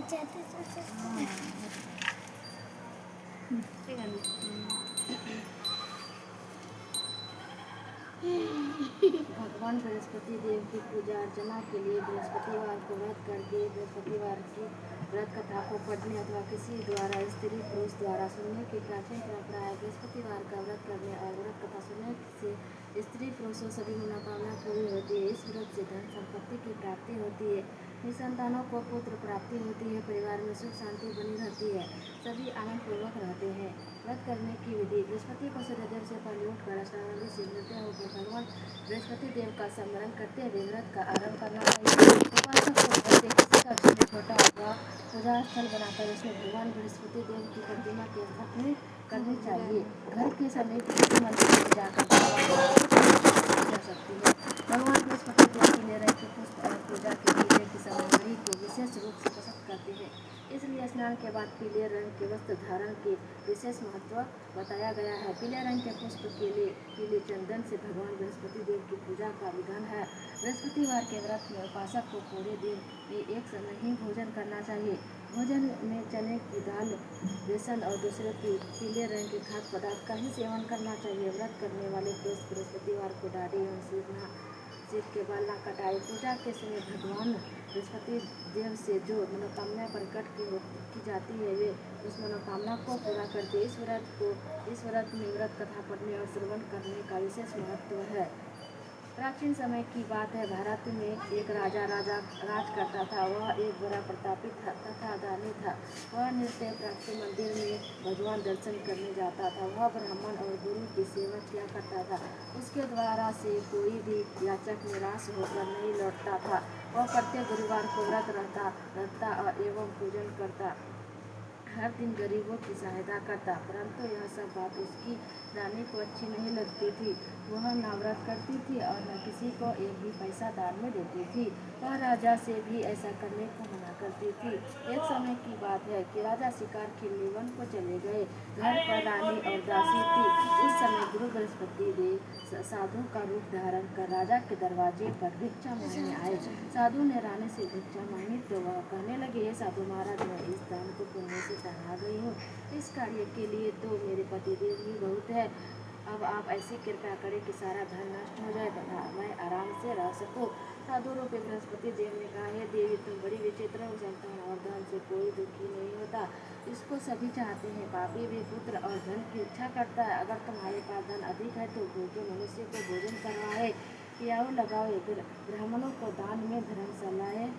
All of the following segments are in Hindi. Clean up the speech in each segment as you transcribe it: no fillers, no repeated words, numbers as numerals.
भगवान बृहस्पति देव की पूजा अर्चना के लिए बृहस्पतिवार को व्रत करके बृहस्पतिवार की व्रत कथा को पढ़ने अथवा किसी द्वारा स्त्री पुरुष द्वारा सुनने की प्राचीन परंपरा है। बृहस्पतिवार का व्रत करने और व्रत कथा सुनने से स्त्री पुरुषों सभी मनोकामना पूरी होती है। इस व्रत से धन संपत्ति की प्राप्ति होती है, निसंतानों को पुत्र प्राप्ति होती है, परिवार में सुख शांति बनी रहती है, सभी आनंद पूर्वक रहते हैं। व्रत करने की विधि। बृहस्पति को सूर्योदय से पहले उठकर स्नानादि से नृत्य होकर भगवान बृहस्पति देव का स्मरण करते हुए व्रत का आरंभ करना चाहिए। उपासक को किसी का छोटा अथवा पूजा स्थल बनाकर उसमें भगवान बृहस्पति देव की प्रतिमा की स्थापना करनी चाहिए। घर के समीप मंदिर में जाकर जा सकती है। भगवान बृहस्पति देव की निरंतर के पुष्प और पूजा के पूजे की सामग्री को विशेष रूप से पसंद करते हैं, इसलिए स्नान के बाद पीले रंग के वस्त्र धारण के विशेष महत्व बताया गया है। पीले रंग के पुष्प के लिए पीले चंदन से भगवान बृहस्पति देव की पूजा का विधान है। बृहस्पतिवार के व्रत में उपासक को पूरे दिन में एक समय ही भोजन करना चाहिए। भोजन में चने की दाल, बेसन और दूसरे पीले रंग के खाद्य पदार्थ का ही सेवन करना चाहिए। व्रत करने वाले पुरुष बृहस्पतिवार को दाढ़ी एवं सिर के बाल न कटाए। पूजा के समय भगवान बृहस्पति देव से जो मनोकामना प्रकट की जाती है वे उस मनोकामना को पूरा करते। इस व्रत में व्रत कथा पढ़ने और श्रवण करने का विशेष महत्व है। प्राचीन समय की बात है। भारत में एक राजा राज करता था। वह एक बड़ा प्रतापी तथा दानी था। वह नित्य प्राचीन मंदिर में भगवान दर्शन करने जाता था। वह ब्राह्मण और गुरु की सेवा किया करता था। उसके द्वारा से कोई भी याचक निराश होकर नहीं लौटता था। वह प्रत्येक गुरुवार को व्रत रखता एवं पूजन करता, हर दिन गरीबों की सहायता करता। परंतु यह सब बात उसकी रानी को अच्छी नहीं लगती थी। वह न व्रत करती थी और न किसी को एक भी पैसा दान में देती थी। वह राजा से भी ऐसा करने को मना करती थी। एक समय की बात है कि राजा शिकार के लिए वन को चले गए। घर पर रानी और दासी थी। उस समय गुरु बृहस्पति देव साधु का रूप धारण कर राजा के दरवाजे पर भिक्षा मांगने आए। साधु ने रानी से भिक्षा मांगी तो वह कहने लगे, हे साधु महाराज, मैं इस दान को पुण्य से तना गई हूँ। इस कार्य के लिए तो मेरे पतिदेव ही बहुत है। अब आप ऐसी कृपा करें कि सारा धन नष्ट हो जाए तथा मैं आराम से रह सकूं। साधु रूपी बृहस्पति देव ने कहा, हे देवी, तुम बड़ी विचित्र हो। संतान और धन से कोई दुखी नहीं होता, इसको सभी चाहते हैं। पापी भी पुत्र और धन की इच्छा करता है। अगर तुम्हारे पास धन अधिक है तो भूखे मनुष्य को भोजन करवाए, पियाऊ लगाओ, ब्राह्मणों को दान में धर्मशालाएं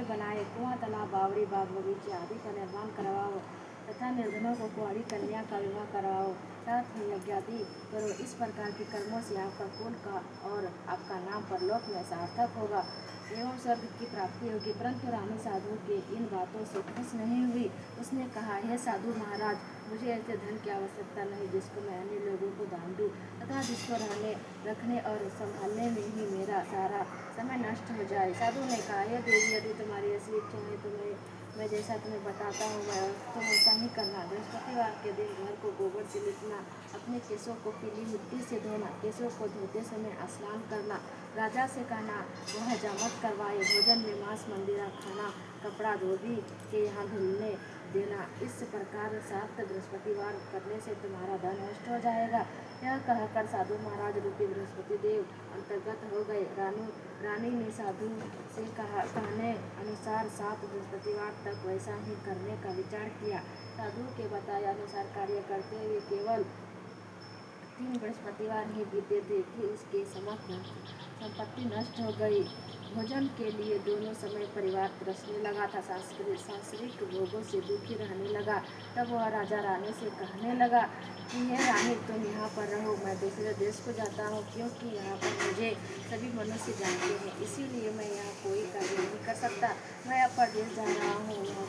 बनाए, कुआं, तालाब, बावड़ी, बाग बगीचे आदि का निर्माण करवाओ तथा निर्धनों को कुंवारी कन्या का विवाह कराओ, साथ ही यज्ञ आदि करो। इस प्रकार के कर्मों से आपका कुल का और आपका नाम परलोक में सार्थक होगा एवं स्वर्ग की प्राप्ति होगी। परंतु रानी साधु के इन बातों से खुश नहीं हुई। उसने कहा, हे साधु महाराज, मुझे ऐसे धन की आवश्यकता नहीं जिसको मैं अन्य लोगों को दान दूं तथा जिसको रहने रखने और संभालने में ही मेरा सारा समय नष्ट हो जाए। साधु ने कहा, हे देवी, यदि तुम्हारी ऐसी इच्छा है तो मैं जैसा तुम्हें बताता हूँ तुम ऐसा ही करना। बृहस्पतिवार के दिन घर को गोबर से लिपना, अपने केशों को पीली मिट्टी से धोना, केशों को धोते समय स्नान करना, राजा से कहना वह हजामत करवाए, भोजन में मांस मंदिरा खाना, कपड़ा धोबी के यहाँ धुलने देना। इस प्रकार 7 बृहस्पतिवार करने से तुम्हारा धन नष्ट हो जाएगा। यह कहकर साधु महाराज रूपी बृहस्पति देव अंतर्गत हो गए। रानी ने साधु से कहने अनुसार 7 बृहस्पतिवार तक वैसा ही करने का विचार किया। साधु के बताए अनुसार कार्य करते हुए केवल 3 बृहस्पतिवार ही बीते थे कि उसके समस्त संपत्ति नष्ट हो गई। भोजन के लिए दोनों समय परिवार तरसने लगा था। सांसारिक भोगों से दुखी रहने लगा। तब वह राजा रानी से कहने लगा कि हे रानी, तुम यहाँ पर रहो, मैं दूसरे देश को जाता हूँ, क्योंकि यहाँ पर मुझे सभी मनुष्य जानते हैं, इसीलिए मैं यहाँ कोई कार्य नहीं कर सकता। मैं परदेश जा रहा हूँ, वहाँ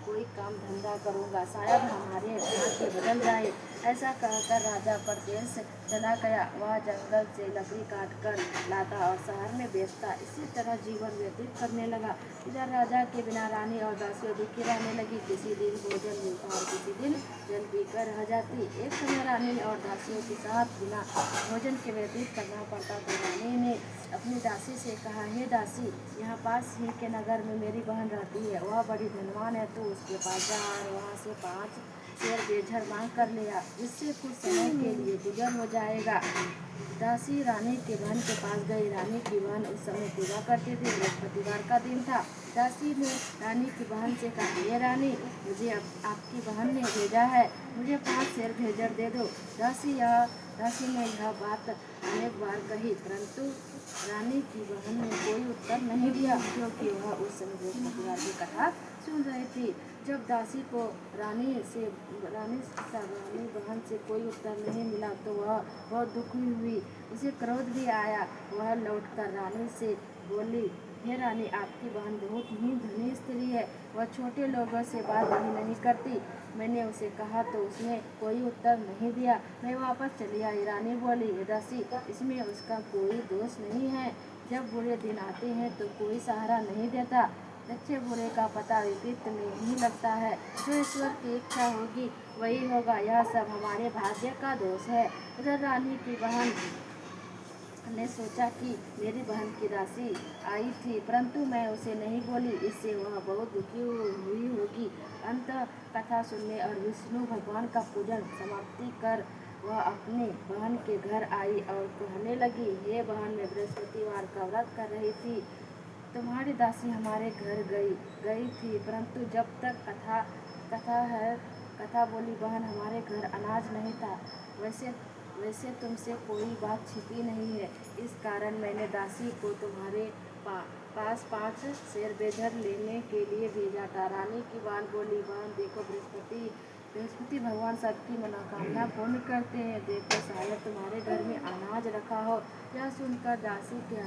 कोई काम धंधा करूँगा, शायद हमारे भाग्य बदल जाए। ऐसा कहकर राजा परदेश चला गया। वह जंगल से लकड़ी काट कर लाता और शहर में बेचता। इसी तरह जीवन व्यतीत करने लगा। इधर राजा के बिना रानी और दासियां दुखी रहने लगी। किसी दिन भोजन मिलता और किसी दिन जल पीकर रह जाती। एक समय रानी और दासियों के साथ बिना भोजन के व्यतीत करना पड़ता तो रानी ने अपनी दासी से कहा, हे दासी, यहाँ पास ही के नगर में मेरी बहन रहती है। वह बड़ी धनवान है, तो उसके पास जा और वहाँ से 5 शेर बेझर मांग कर ले आ, जिससे कुछ समय के लिए गुजर हो जाएगा। दासी रानी के बहन के पास गई। रानी की बहन उस समय पूजा करती थी। बृहस्पतिवार का दिन था। दासी ने रानी की बहन से कहा, ये रानी, मुझे आपकी बहन ने भेजा है, मुझे 5 शेर भेजर दे दो। दासी ने यह बात अनेक बार कही, परंतु रानी की बहन ने कोई उत्तर नहीं दिया, क्योंकि वह उस समय बृहस्पतिवार की कथा सुन रही थी। जब दासी को रानी बहन से कोई उत्तर नहीं मिला तो वह बहुत दुखी हुई। उसे क्रोध भी आया। वह लौटकर रानी से बोली, हे रानी, आपकी बहन बहुत ही धनी स्त्री है। वह छोटे लोगों से बात भी नहीं करती। मैंने उसे कहा तो उसने कोई उत्तर नहीं दिया। मैं वापस चली आई। रानी बोली, हे दासी, इसमें उसका कोई दोष नहीं है। जब बुरे दिन आते हैं तो कोई सहारा नहीं देता। अच्छे बुरे का पता विपरीत में ही लगता है। जो ईश्वर की इच्छा होगी वही होगा। यह सब हमारे भाग्य का दोष है। उधर रानी की बहन ने सोचा कि मेरी बहन की दासी आई थी, परंतु मैं उसे नहीं बोली, इससे वह बहुत दुखी हुई होगी। अंत कथा सुनने और विष्णु भगवान का पूजन समाप्ति कर वह अपनी बहन के घर आई और कहने लगी, हे बहन, मैं बृहस्पतिवार का व्रत कर रही थी। तुम्हारी दासी हमारे घर गई थी, परंतु जब तक कथा बोली, बहन, हमारे घर अनाज नहीं था। वैसे तुमसे कोई बात छिपी नहीं है। इस कारण मैंने दासी को तुम्हारे पास 5 शेर बेझर लेने के लिए भेजा था। रानी की बहन बोली, बहन देखो, बृहस्पति भगवान सबकी मनोकामना पूर्ण करते हैं। देखो, शायद तुम्हारे घर में अनाज रखा हो। यह सुनकर दासी के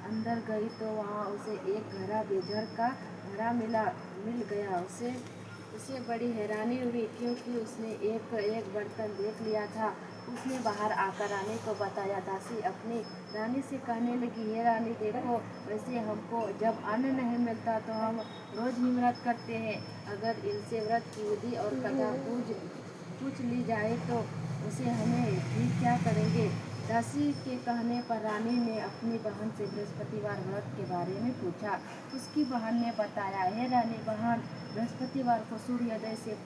अंदर गई तो वहाँ उसे एक घड़ा बेझर का घड़ा मिल गया। उसे बड़ी हैरानी हुई, क्योंकि उसने एक बर्तन देख लिया था। उसने बाहर आकर रानी को बताया। दासी अपनी रानी से कहने लगी, हे रानी, देखो, वैसे हमको जब अन्न नहीं मिलता तो हम रोज ही व्रत करते हैं। अगर इनसे व्रत की विधि और कथा पूछ ली जाए तो उसे हमें भी क्या करेंगे। दासी के कहने पर रानी ने अपनी बहन से बृहस्पतिवार व्रत के बारे में पूछा। उसकी बहन ने बताया, हे रानी बहन, बृहस्पतिवार को सूर्योदय से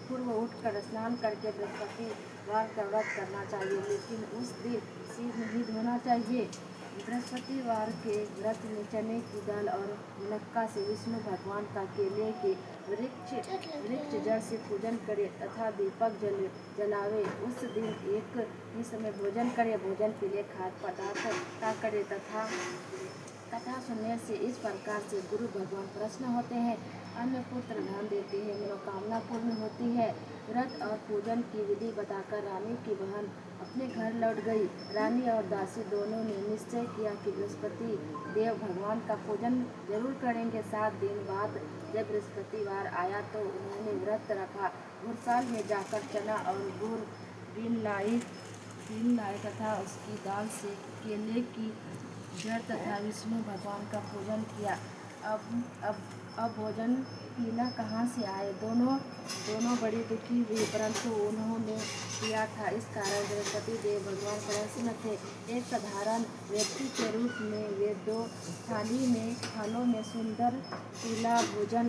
पूर्व उठकर स्नान करके बृहस्पतिवार का व्रत करना चाहिए, लेकिन उस दिन सिर नहीं धोना चाहिए। बृहस्पतिवार के व्रत में चने की दाल और मुनक्का से विष्णु भगवान का केले के वृक्ष जड़ से पूजन करे तथा दीपक जलावे। उस दिन एक ही समय भोजन करे। भोजन के लिए खाद्य पदार्थ का करे तथा कथा सुनने से इस प्रकार से गुरु भगवान प्रसन्न होते हैं, अन्न पुत्र धन देते हैं, मनोकामना पूर्ण होती है। व्रत और पूजन की विधि बताकर रानी की बहन अपने घर लौट गई। रानी और दासी दोनों ने निश्चय किया कि बृहस्पति देव भगवान का पूजन जरूर करेंगे। 7 दिन बाद जब बृहस्पतिवार आया तो उन्होंने व्रत रखा। घुड़साल में जाकर चना और गुड़ बीन लाई तथा उसकी दाल से केले की जड़ तथा विष्णु भगवान का पूजन किया। अब भोजन पीना कहाँ से आए। दोनों बड़ी दुखी हुई, परंतु उन्होंने किया था, इस कारण बृहस्पति देव भगवान प्रसन्न थे। एक साधारण व्यक्ति के रूप में वे 2 थालों में सुंदर पीला भोजन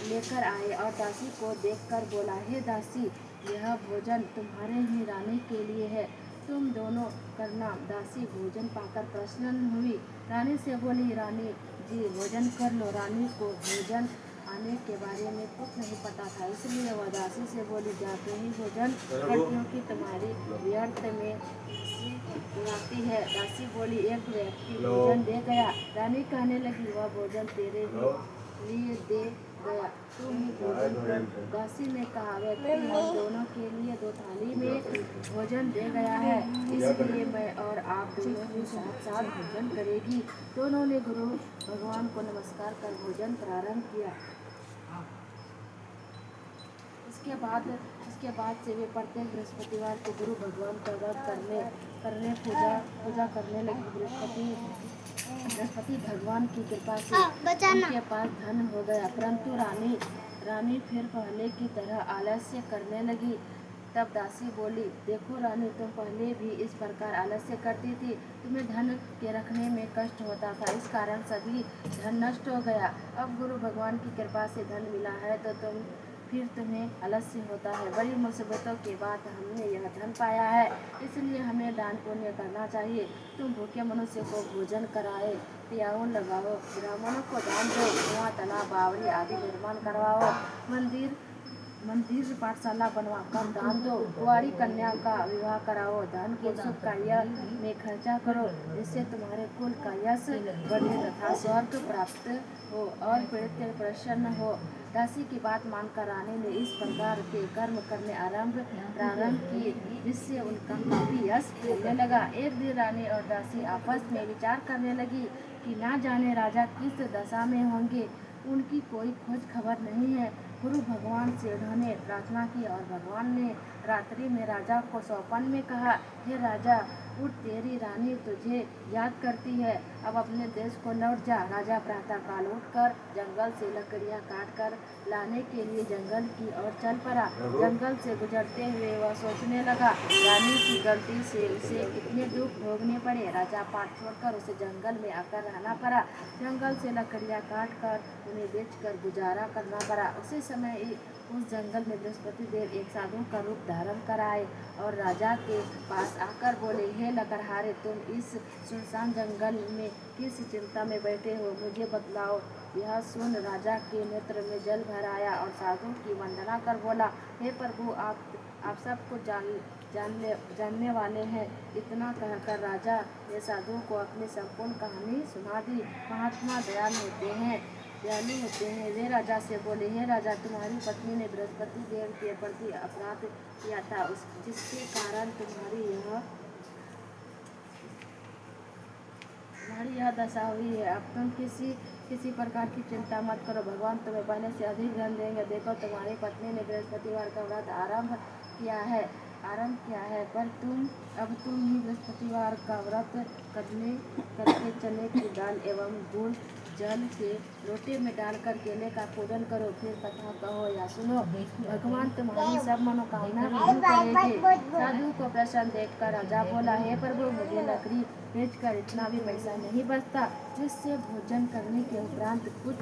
लेकर आए और दासी को देखकर बोला, हे दासी, यह भोजन तुम्हारे ही रानी के लिए है, तुम दोनों करना। दासी भोजन पाकर प्रसन्न हुई। रानी से बोली, रानी जी, भोजन कर लो। रानी को भोजन आने के बारे में कुछ नहीं पता था, इसलिए वह दासी से बोली, जाते ही भोजन कर, क्योंकि तुम्हारी व्यर्थ में आती है। दासी बोली, एक व्यक्ति भोजन दे गया। रानी कहने लगी, वह भोजन तेरे लिए दे गया, तुम ही भोजन कर। दासी ने कहा, व्यक्ति हम दोनों के लिए 2 थाली में भोजन दे गया है, इसलिए मैं और आप दोनों ही साथ भोजन करेगी। दोनों ने गुरु भगवान को नमस्कार कर भोजन प्रारंभ किया। इसके बाद उसके बाद से वे प्रत्येक बृहस्पतिवार को गुरु भगवान का व्रत करने पूजा करने लगी। बृहस्पति भगवान की कृपा से उनके पास धन हो गया, परंतु रानी फिर पहले की तरह आलस्य करने लगी। तब दासी बोली, देखो रानी, तुम पहले भी इस प्रकार आलस्य करती थी। तुम्हें धन के रखने में कष्ट होता था, इस कारण सभी धन नष्ट हो गया। अब गुरु भगवान की कृपा से धन मिला है तो फिर तुम्हें आलस्य होता है। बड़ी मुसीबतों के बाद हमने यह धन पाया है, इसलिए हमें दान पुण्य करना चाहिए। तुम भूखे मनुष्य को भोजन कराए, पियाओ लगाओ, ब्राह्मणों को दान दो, कुआं, तालाब, बावड़ी आदि निर्माण करवाओ, मंदिर पाठशाला बनवाकर दान दो, कुंवारी कन्या का विवाह कराओ, धन के शुभ कार्य में खर्चा करो, जिससे तुम्हारे कुल का यश बढ़े तथा स्वर्ग प्राप्त हो और पीड़ित प्रसन्न हो। दासी की बात मानकर रानी ने इस प्रकार के कर्म करने प्रारंभ किए, जिससे उनका काफी यश मिलने लगा। एक दिन रानी और दासी आपस में विचार करने लगी कि ना जाने राजा किस दशा में होंगे, उनकी कोई खोज खबर नहीं है। गुरु भगवान से उन्होंने प्रार्थना की और भगवान ने रात्रि में राजा को स्वप्न में कहा, हे राजा, उठ, तेरी रानी तुझे याद करती है, अब अपने देश को लौट जा। राजा प्रातःकाल उठकर जंगल से लकड़ियां काटकर लाने के लिए जंगल की ओर चल पड़ा। जंगल से गुजरते हुए वह सोचने लगा, रानी की गलती से उसे कितने दुख भोगने पड़े। राजा पाठ छोड़कर उसे जंगल में आकर रहना पड़ा। जंगल से लकड़ियां काटकर उन्हें बेचकर गुजारा करना पड़ा। उसी समय उस जंगल में बृहस्पति देव एक साधु का रूप धारण कर आए और राजा के पास आकर बोले, हे लकड़हारे, तुम इस सुनसान जंगल में किस चिंता में बैठे हो, मुझे बतलाओ। यह सुन राजा के नेत्र में जल भर आया और साधु की वंदना कर बोला, हे प्रभु, आप सब कुछ जानने वाले हैं। इतना कहकर राजा ने साधु को अपनी संपूर्ण कहानी सुना दी। महात्मा दयालु होते हैं। वे राजा से बोले, हे राजा, तुम्हारी पत्नी ने बृहस्पति देव के प्रति अपराध किया था, जिसके कारण तुम्हारी यह दशा हुई है। अब तुम किसी प्रकार की चिंता मत करो, भगवान तुम्हें पहले से अधिक धन देंगे। देखो, तुम्हारी पत्नी ने बृहस्पतिवार का व्रत आरंभ किया है, पर अब तुम ही बृहस्पतिवार का व्रत करके चने की दाल एवं गुड़ जल के लोटे में डालकर केले का पूजन करो, फिर कथा कहो या सुनो, भगवान तुम्हारी सब मनोकामना पूर्ण करेंगे। साधु को प्रसन्न देखकर राजा बोला, हे प्रभु, मुझे लकड़ी बेचकर इतना भी पैसा नहीं बचता जिससे भोजन करने के उपरांत कुछ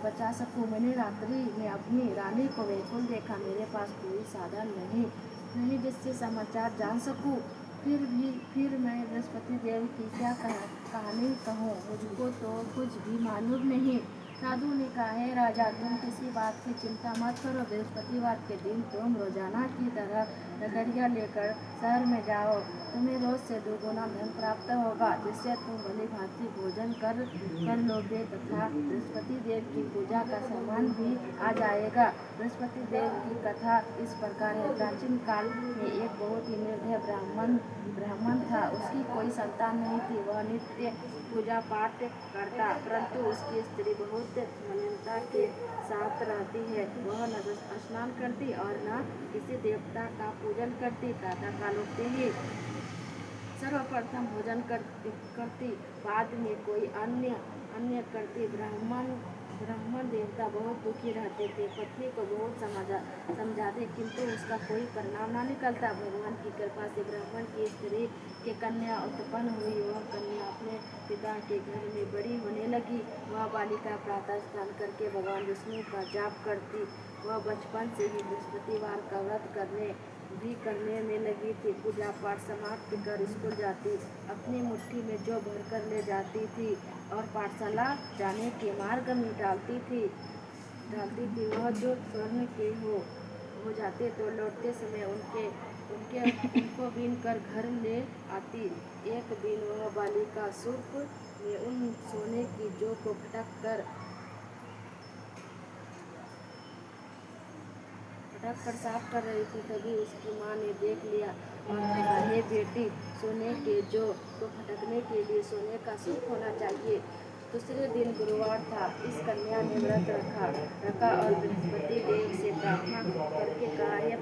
बचा सकूं। मैंने रात्रि में अपनी रानी को व्याकुल देखा, मेरे पास कोई साधन नहीं जिससे समाचार जान सकूं। फिर मैं बृहस्पति देव की क्या कहानी कहूँ, मुझको तो कुछ भी मालूम नहीं। साधु ने कहा, हे राजा, तुम किसी बात की चिंता मत करो। बृहस्पतिवार के दिन तुम रोजाना की तरह लकड़ियाँ लेकर शहर में जाओ, तुम्हें रोज से 2 गुना धन प्राप्त होगा, जिससे तुम भली भांति भोजन कर लोगे तथा बृहस्पति देव की पूजा का सामान भी आ जाएगा। बृहस्पति देव की कथा इस प्रकार है। प्राचीन काल में एक बहुत ही निर्दय ब्राह्मण था। उसकी कोई संतान नहीं थी। वह नित्य पूजा पाठ करता, परंतु उसकी स्त्री बहुत मलिनता के साथ रहती है। वह न स्नान करती और न किसी देवता का पूजन करती। प्रातःकाल उठते ही सर्वप्रथम भोजन करती, बाद में कोई अन्य करती। ब्राह्मण देवता बहुत दुखी रहते थे। पत्नी को बहुत समझाते, किंतु उसका कोई परिणाम न निकलता। भगवान की कृपा से ब्राह्मण की स्त्री के कन्या उत्पन्न हुई। वह कन्या अपने पिता के घर में बड़ी होने लगी। वह बालिका प्रातः स्नान करके भगवान विष्णु का जाप करती। वह बचपन से ही बृहस्पतिवार का व्रत करने में लगी थी। पूजा पाठ समाप्त कर स्कूल जाती, अपनी मुट्ठी में जौ भरकर ले जाती थी और पाठशाला जाने के मार्ग में डालती थी। वह जो स्वर्ण के हो जाते तो लौटते समय उनको बीन कर घर ले आती। एक दिन वह बालिका सूप में उन सोने की जौ को फटक कर साफ कर रही थी। तभी उसकी माँ ने देख लिया और कहा, हे बेटी, सोने के जौ को फटकने के लिए सोने का सूप होना चाहिए। दूसरे दिन गुरुवार था। इस कन्या ने व्रत रखा और बृहस्पति देव से प्रार्थना करके कहा, हे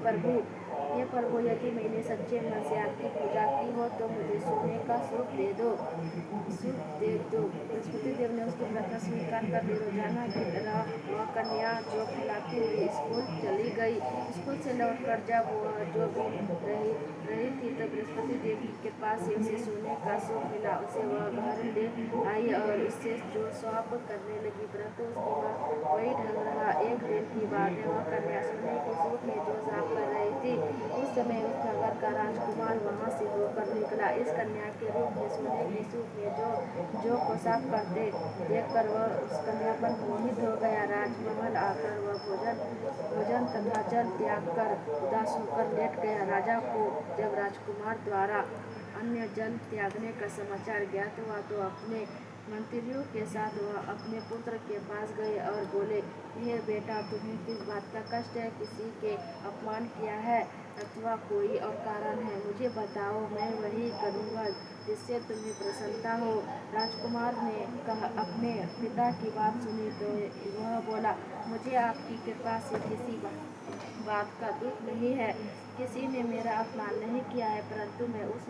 प्रभु, यदि मैंने सच्चे मन से आपकी पूजा की हो तो मुझे सोने का सुख दे दो। बृहस्पति देव ने उसकी प्रार्थना स्वीकार कर ली। रोजाना की तरह वह कन्या जो खिलाती हुई स्कूल चली गई। स्कूल से लौटकर जब वह जो भी रही थी तो बृहस्पति देव की कृपा से उसे सोने का सुख मिला। उसे वह घर ले आई और उससे जो स्वाप करने लगी, परंतु उसकी वही ढंग रहा। एक दिन की बात है, वह कन्या सोने के सूप में जो साफ कर रही थी, उस समय उस नगर का राजकुमार वहां से होकर निकला। इस कन्या के रूप में सोने के सूप में जो को साफ करते देखकर वह उस कन्या पर मोहित हो गया। राजमहल आकर वह भोजन तथा जल त्याग कर उदास होकर लेट गया। राजा को जब राजकुमार द्वारा अन्य जल त्यागने का समाचार ज्ञात हुआ तो अपने मंत्रियों के साथ वह अपने पुत्र के पास गए और बोले, हे बेटा, तुम्हें किस बात का कष्ट है? किसी के अपमान किया है अथवा कोई और कारण है? मुझे बताओ, मैं वही करूँगा जिससे तुम्हें प्रसन्नता हो। राजकुमार ने अपने पिता की बात सुनी तो वह बोला, मुझे आपकी कृपा से किसी बात का दुख नहीं है। किसी ने मेरा अपमान नहीं किया है, परंतु मैं उस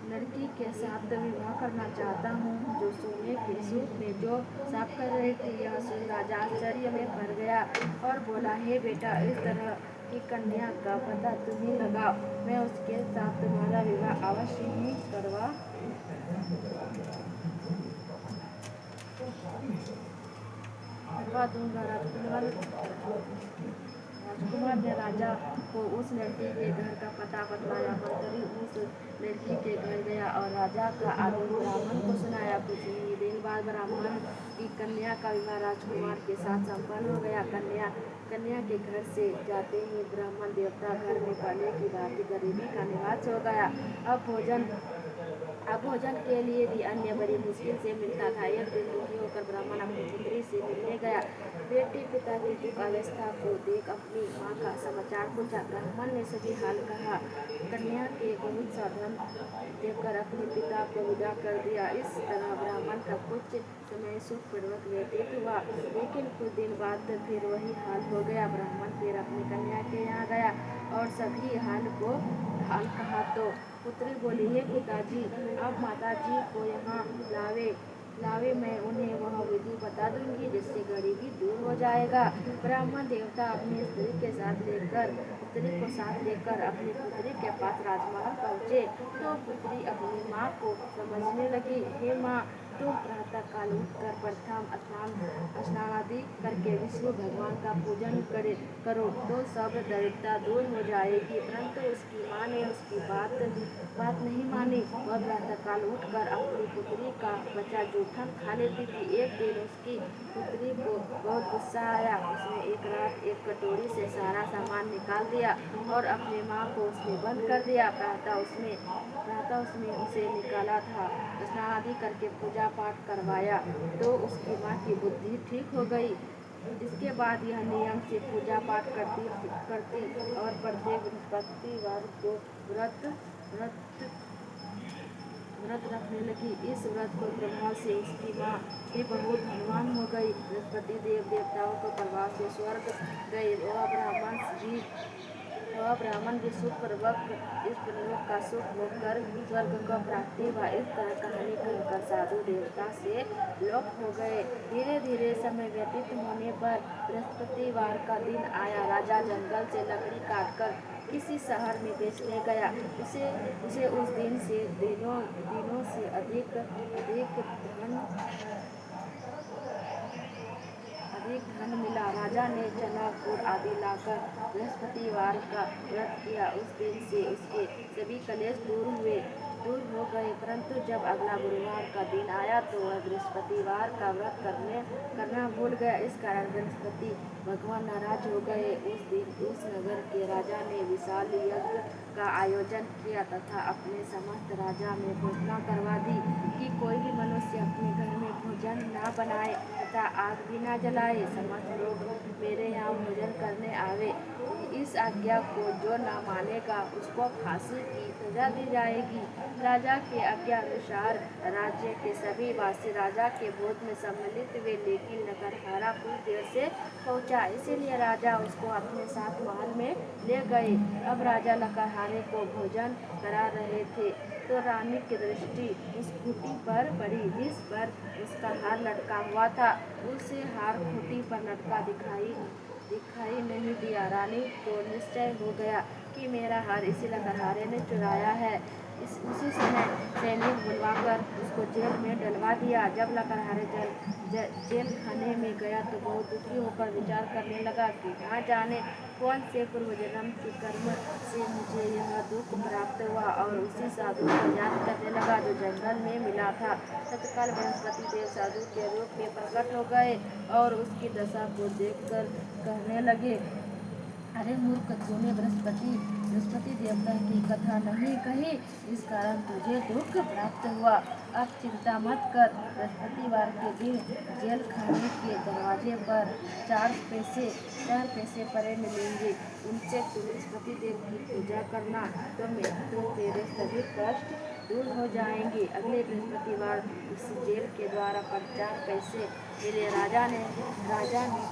लड़की के साथ विवाह करना चाहता हूँ जो सोने के सूप में जो साफ कर रही थी। यह सुन राजा आश्चर्य में पड़ गया और बोला, हे बेटा, इस तरह की कन्या का पता तुम्हें लगाओ, मैं उसके साथ तुम्हारा विवाह अवश्य ही करवा दूंगा। राजकुमार ने राजा को उस लड़की के घर का पता बतलाया। मंत्री उस लड़की के घर गया और राजा का आदेश ब्राह्मण को सुनाया। कुछ ही दिन बाद ब्राह्मण की कन्या का विवाह राजकुमार के साथ संपन्न हो गया। कन्या के घर से जाते ही ब्राह्मण देवता घर में पहले की भांति गरीबी का निवास हो गया। अब भोजन के लिए भी अन्य बड़ी मुश्किल से मिलता था। एक दिन दुखी होकर ब्राह्मण अपनी पुत्री से मिलने गया। बेटी पिता की दुख अवस्था को देख अपनी माँ का समाचार पूछा। ब्राह्मण ने सभी हाल कहा। कन्या के बहुत सा धन देकर अपने पिता को विदा कर दिया। इस तरह ब्राह्मण का कुछ समय सुखपूर्वक व्यतीत हुआ, लेकिन कुछ दिन बाद फिर वही हाल हो गया। ब्राह्मण फिर अपनी कन्या के यहाँ गया और सभी हाल कहा तो पुत्री बोली, हे पिताजी, अब माताजी को यहाँ लावे, मैं उन्हें वह विधि बता दूंगी जिससे गरीबी दूर हो जाएगा। ब्राह्मण देवता अपनी स्त्री को साथ लेकर अपनी पुत्री के पास राजमहल पहुँचे तो पुत्री अपनी माँ को समझने लगी। हे माँ, तुम प्रातः काल उठकर प्रथम स्नान आदि करके विष्णु भगवान का पूजन करो तो सब दरिद्रता दूर हो जाएगी। परंतु उसकी माँ ने उसकी बात नहीं मानी। वह प्रातः काल उठकर अपनी पुत्री का बचा जूठन खा लेती थी। एक दिन उसकी पुत्री को बहुत गुस्सा आया। उसने एक रात एक कटोरी से सारा सामान निकाल दिया और अपनी माँ को उसमें बंद कर दिया। प्रातः उसने उसे निकाला था, स्नान आदि करके पूजा पाठ करवाया तो उसकी माँ की बुद्धि ठीक हो गई। इसके बाद यह नियम से पूजा पाठ करती और प्रत्येक बृहस्पतिवार को व्रत रखने लगी। इस व्रत के प्रभाव से उसकी माँ भी बहुत धनवान हो गई। बृहस्पति देवताओं के प्रभाव से स्वर्ग गए। वह ब्राह्मण भी सुखपूर्वक इस प्रलोक का सुख होकर स्वर्ग को प्राप्ति हुआ। इस तरह कहानी कहकर साधु देवता से लोप हो गए। धीरे धीरे समय व्यतीत होने पर बृहस्पतिवार का दिन आया। राजा जंगल से लकड़ी काटकर किसी शहर में बेचने गया। उसे उस दिन से दिनों से अधिक धन मिला। राजा ने चना गुड़ आदि लाकर बृहस्पतिवार का व्रत किया। उस दिन से उसके सभी कलेश दूर हो गए। परंतु जब अगला गुरुवार का दिन आया तो वह बृहस्पतिवार का व्रत करना भूल गया। इस कारण बृहस्पति भगवान नाराज हो गए। उस दिन उस नगर के राजा ने विशाल यज्ञ का आयोजन किया तथा अपने समस्त राजा में घोषणा करवा दी कि कोई भी मनुष्य अपने घर में भोजन न बनाए तथा आग भी न जलाए। समस्त लोग मेरे यहाँ भोजन करने आवे। इस आज्ञा को जो न मानेगा उसको फांसी की सजा दी जाएगी। राजा के आज्ञा अनुसार राज्य के सभी वासी राजा के भोज में सम्मिलित हुए, लेकिन लकड़हारा कुछ देर से पहुंचा, इसीलिए राजा उसको अपने साथ महल में ले गए। अब राजा लकड़हारे को भोजन करा रहे थे तो रानी की दृष्टि उस खूंटी पर पड़ी जिस पर उसका हार लटका हुआ था। उसे हार खूंटी पर लटका दिखाई नहीं दिया। रानी को निश्चय हो गया कि मेरा हार इसी लकड़हारे ने चुराया है। उसी समय सैनिक बुलवाकर उसको जेल में डलवा दिया। जब लकड़हारे जेल खाने में गया तो बहुत दुखी होकर विचार करने लगा कि ना जाने कौन से पूर्वजन्म के कर्म से मुझे यह दुख प्राप्त हुआ, और उसी साधु को याद करने लगा जो जंगल में मिला था। तत्काल बृहस्पति देव साधु के रूप में प्रकट हो गए और उसकी दशा को देखकर कहने लगे, अरे मूर्ख, तूने बृहस्पति देवता की कथा नहीं कही, इस कारण तुझे दुख प्राप्त हुआ। अब चिंता मत कर, बृहस्पतिवार के दिन जेल खाने के दरवाजे पर 4 पैसे पड़े मिलेंगे। उनसे तू बृहस्पति देव की पूजा करना तो तेरे सभी कष्ट दूर हो जाएंगे। अगले बृहस्पतिवार उस जेल के द्वारा पर 4 पैसे मिले। राजा ने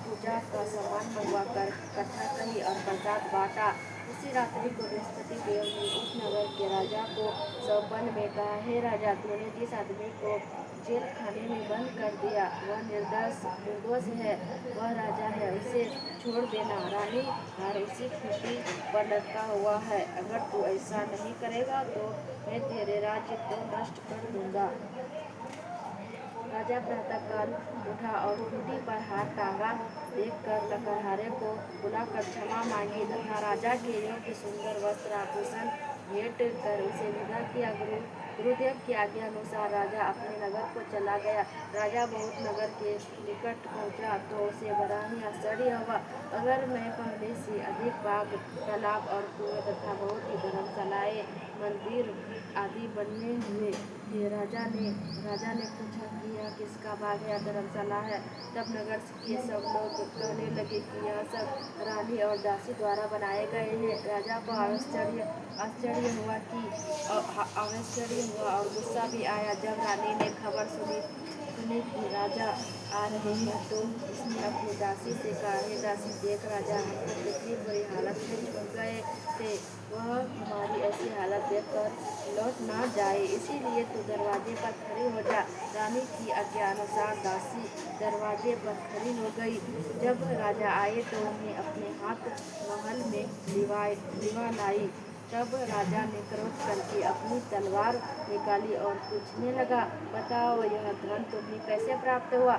पूजा का सामान मंगवाकर कथा कही और प्रसाद बांटा। उसी रात्रि को बृहस्पति देव ने उस नगर के राजा को सौंपन में कहा, हे राजा, तूने जिस आदमी को जेल खाने में बंद कर दिया वह निर्दोष है, वह राजा है, उसे छोड़ देना। रानी हार उसी खूंटी पर लटका हुआ है। अगर तू ऐसा नहीं करेगा तो मैं तेरे राज्य को नष्ट कर दूंगा। राजा प्रातःकाल उठा और खूंटी पर हाथ टांगा देखकर लकड़हारे को बुलाकर क्षमा मांगी तथा राजा के योग्य सुंदर वस्त्र आभूषण भेंट कर उसे विदा किया। गुरुदेव की आज्ञा अनुसार राजा अपने नगर को चला गया। राजा बहुत नगर के निकट पहुंचा तो उसे बड़ा ही आश्चर्य हुआ। नगर में पहले से अधिक बाग, तालाब और कुएं तथा बहुत ही धर्मशालाएं, मंदिर आदि बने हुए थे। राजा ने पूछा कि यह किसका बाग या धर्मशाला है। तब नगर के सब लोग कहने लगे कि यह सब रानी और दासी द्वारा बनाए गए हैं। राजा को आश्चर्य हुआ और गुस्सा भी आया। जब रानी ने खबर सुनी कि राजा आ रहे हैं तो उसने अपनी दासी से कहा, हे दासी, देख, राजा हम तो कितनी बुरी हालत में छोड़ गए थे, वह हमारी ऐसी हालत देखकर लौट ना जाए, इसीलिए तू दरवाजे पर खड़ी हो जा। रानी की आज्ञा अनुसार दासी दरवाजे पर खड़ी हो गई। जब राजा आए तो उन्हें अपने हाथ महल में लिवा लाई। तब राजा ने क्रोध करके अपनी तलवार निकाली और पूछने लगा, बताओ यह धन तुम्हें कैसे प्राप्त हुआ।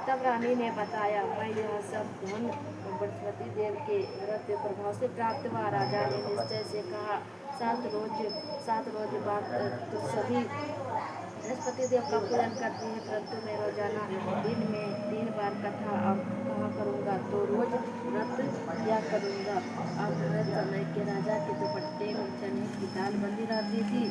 तब रानी ने बताया, मैं यह सब धन बृहस्पति देव के व्रत प्रभाव से प्राप्त हुआ। राजा ने निश्चय से कहा, 7 रोज बाद तो सभी बृहस्पति देव का पूजन करते हैं, परंतु मैं रोजाना दिन में 3 बार कथा कहा करूँगा, तो रोज व्रत किया करूँगा। अब हर समय के राजा के दुपट्टे में चने की दाल बंधी रहती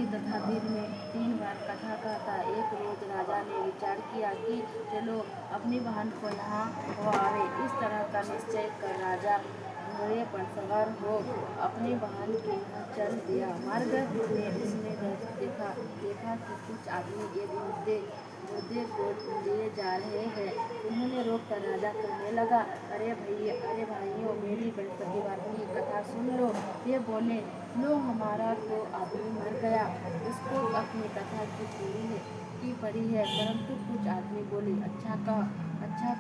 तथा दिन में 3 बार कथा कहता। एक रोज राजा ने विचार किया कि चलो अपनी बहन को यहाँ हो आवे। इस तरह का निश्चय कर राजा घोड़े पर सवार हो अपनी बहन के यहाँ चल दिया। मार्ग में उसने देखा कि कुछ आदमी एक मुद्दे को लिए जा रहे हैं। उन्होंने रोककर राजा कहने लगा, अरे भाइयों, मेरी बृहस्पतिवार की कथा सुन लो। ये बोले, लो, हमारा तो आदमी मर गया, उसको अपनी कथा की पड़ी है। परंतु कुछ आदमी बोले, अच्छा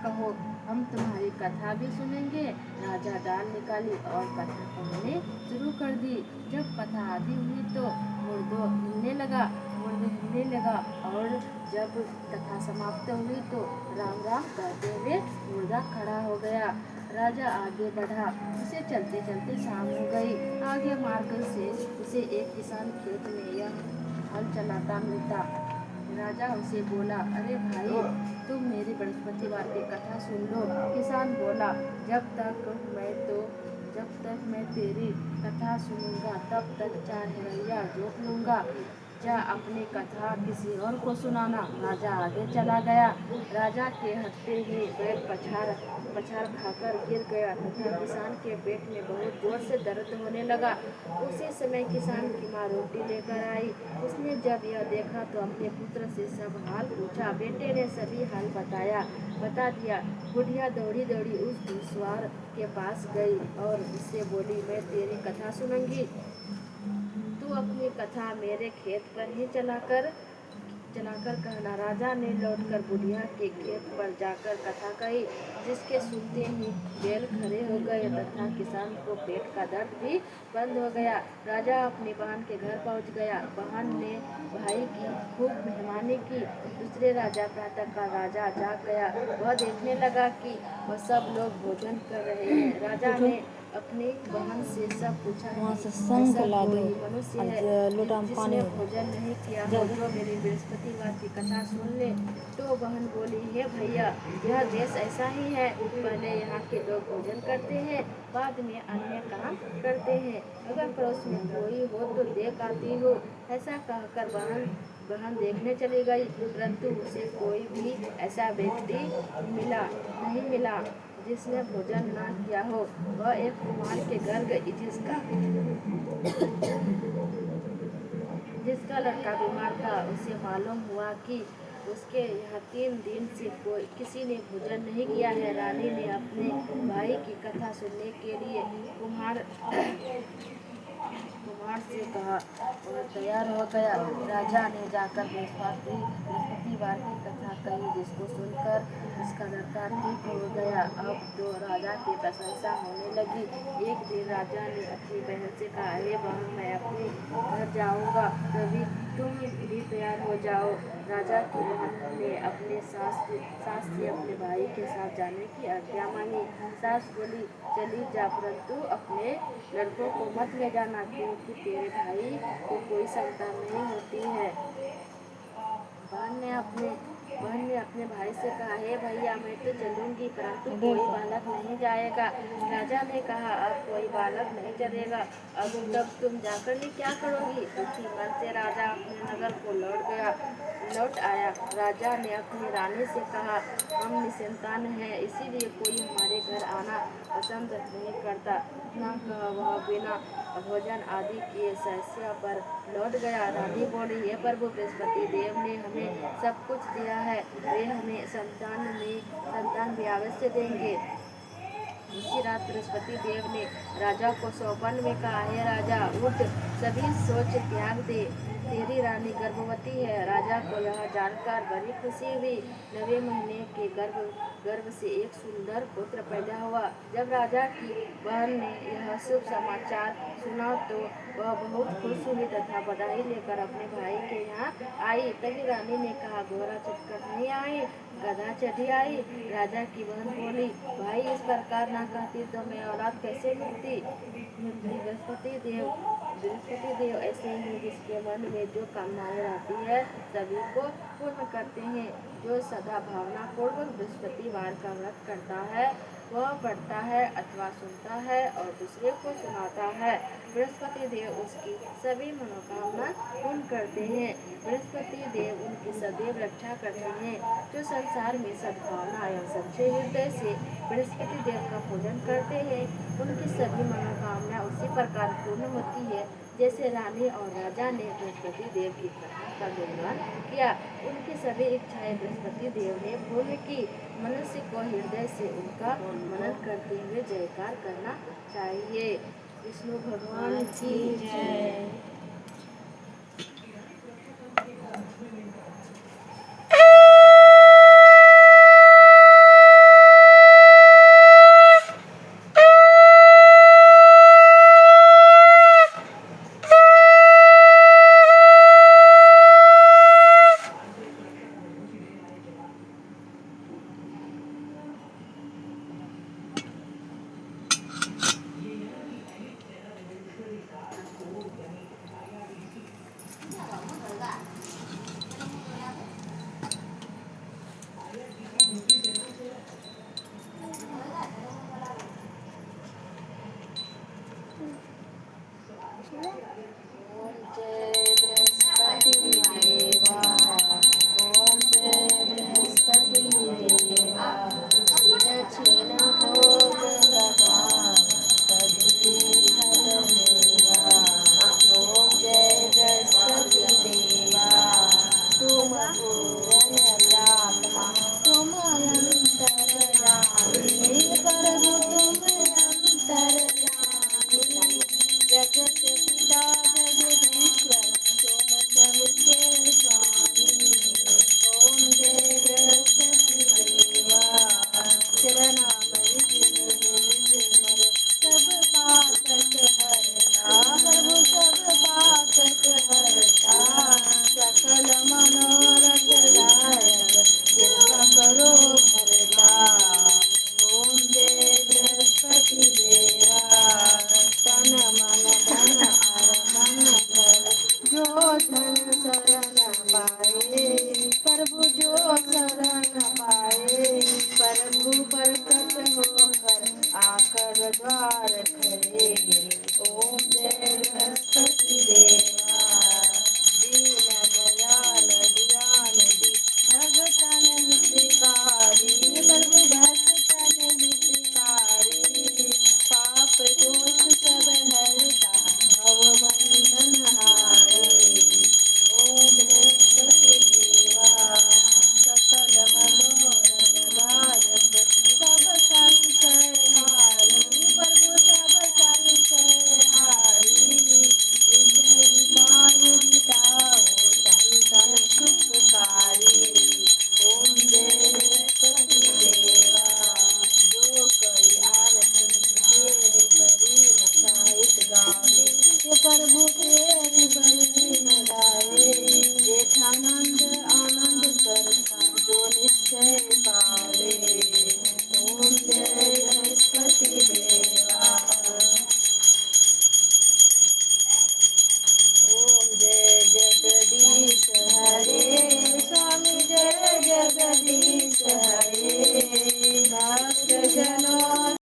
कहो, हम तुम्हारी कथा भी सुनेंगे। राजा डाल निकाली और कथा कहने शुरू कर दी। जब कथा आधी हुई तो मुर्दा हिलने लगा और जब कथा समाप्त हुई तो राम राम कहते हुए मुर्दा खड़ा हो गया। राजा आगे बढ़ा। उसे चलते चलते शाम हो गई। आगे मार्ग से उसे एक किसान खेत में यह हल चलाता मिलता। राजा उसे बोला, अरे भाई, तुम मेरी बृहस्पतिवार की कथा सुन लो। किसान बोला, जब तक मैं तेरी कथा सुनूंगा तब तक 4 हिरैया जोत लूँगा। जा अपनी कथा किसी और को सुनाना। राजा आगे चला गया। राजा के हटते ही बैल पछाड़ खाकर गिर गया तथा किसान के पेट में बहुत जोर से दर्द होने लगा। उसी समय किसान की माँ रोटी लेकर आई। उसने जब यह देखा तो अपने पुत्र से सब हाल पूछा। बेटे ने सभी हाल बता दिया। बुढ़िया दौड़ी दौड़ी उस घुड़सवार के पास गई और उससे बोली, मैं तेरी कथा सुनूंगी। तू अपनी कथा मेरे खेत पर ही चलाकर कहना। राजा ने लौटकर बुढ़िया के खेत पर जाकर कथा कही, जिसके सुनते ही बैल खड़े हो गए तथा किसान को पेट का दर्द भी बंद हो गया। राजा अपनी बहन के घर पहुंच गया। बहन ने भाई की खूब मेहमानी की। दूसरे राजा प्रातःकाल राजा जाग गया। वह देखने लगा कि वह सब लोग भोजन कर रहे हैं। राजा ने अपनी बहन से सब पूछा कि ऐसा कोई मनुष्य है जिसने भोजन नहीं किया हो जो मेरी बृहस्पतिवार की कथा सुन ले। तो बहन बोली, हे भैया, यह देश ऐसा ही है। पहले यहाँ के लोग भोजन करते हैं, बाद में अन्य काम करते हैं। अगर पड़ोस में कोई हो तो देख आती हो। ऐसा कहकर बहन देखने चली गई, परंतु उसे कोई भी ऐसा व्यक्ति नहीं मिला जिसने भोजन न किया हो। वह एक कुम्हार के घर गई जिसका लड़का बीमार था। उसे मालूम हुआ कि उसके यहाँ 3 दिन से किसी ने भोजन नहीं किया है। रानी ने अपने भाई की कथा सुनने के लिए कुम्हार से कहा। वह तैयार हो गया। राजा ने जाकर बृहस्पतिवार की कथा कही, जिसको सुनकर उसका लड़का ठीक हो गया। अब तो राजा की प्रशंसा होने लगी। एक दिन राजा ने अपनी बहन से कहा, हे बहन, मैं अपने घर जाऊंगा, तभी तुम भी तैयार हो जाओ। राजा की बहन ने अपने सास से अपने भाई के साथ जाने की आज्ञा मांगी। सास बोली, चली जा, परंतु अपने लड़कों को मत ले जाना, क्योंकि तेरे भाई को कोई संतान नहीं होती है। बहन ने अपने भाई से कहा, हे भैया, मैं तो चलूंगी, परंतु कोई बालक नहीं जाएगा। राजा ने कहा, अब कोई बालक नहीं चलेगा। अब तब तुम जाकर ही क्या करोगी? दुखी मन से राजा अपने नगर को लौट आया। राजा ने अपनी रानी से कहा, हम निसंतान हैं, इसीलिए कोई हमारे घर आना पसंद नहीं करता। इतना कह वह बिना भोजन आदि किए शैया पर लौट गया। रानी बोली, हे प्रभु, बृहस्पति देव ने हमें सब कुछ दिया है, वे हमें संतान भी अवश्य देंगे। उसी रात बृहस्पति देव ने राजा को स्वप्न में कहा, हे राजा, उठ, सभी सोच त्याग दे, तेरी रानी गर्भवती है। राजा को यह जानकर बड़ी खुशी हुई। 9वें महीने के गर्भ से एक सुंदर पुत्र पैदा हुआ। जब राजा की बहन ने यह शुभ समाचार सुना तो वह बहुत खुश हुई तथा बधाई लेकर अपने भाई के यहाँ आई। तभी रानी ने कहा, घोड़ा चढ़कर नहीं आई, गधा चढ़ी आई। राजा की बहन बोली, भाई, इस प्रकार ना कहती तो मैं औलाद कैसे मिलती। बृहस्पति देव ऐसे ही जिसके मन में जो कामनाएं रहती है सभी को पूर्ण करते हैं। जो सदा भावना पूर्वक बृहस्पतिवार का व्रत करता है वह पढ़ता है अथवा सुनता है और दूसरे को सुनाता है, बृहस्पति देव उसकी सभी मनोकामना पूर्ण करते हैं। बृहस्पति देव उनकी सदैव रक्षा करते हैं। जो संसार में सद्भावना एवं सच्चे हृदय से बृहस्पति देव का पूजन करते हैं उनकी सभी मनोकामना उसी प्रकार पूर्ण होती है जैसे रानी और राजा ने बृहस्पति देव की कथा का गुणगान किया। उनकी सभी इच्छाएं बृहस्पति देव ने पूर्ण की। मनुष्य को हृदय से उनका मनन करते हुए जयकार करना चाहिए। विष्णु भगवान की जय।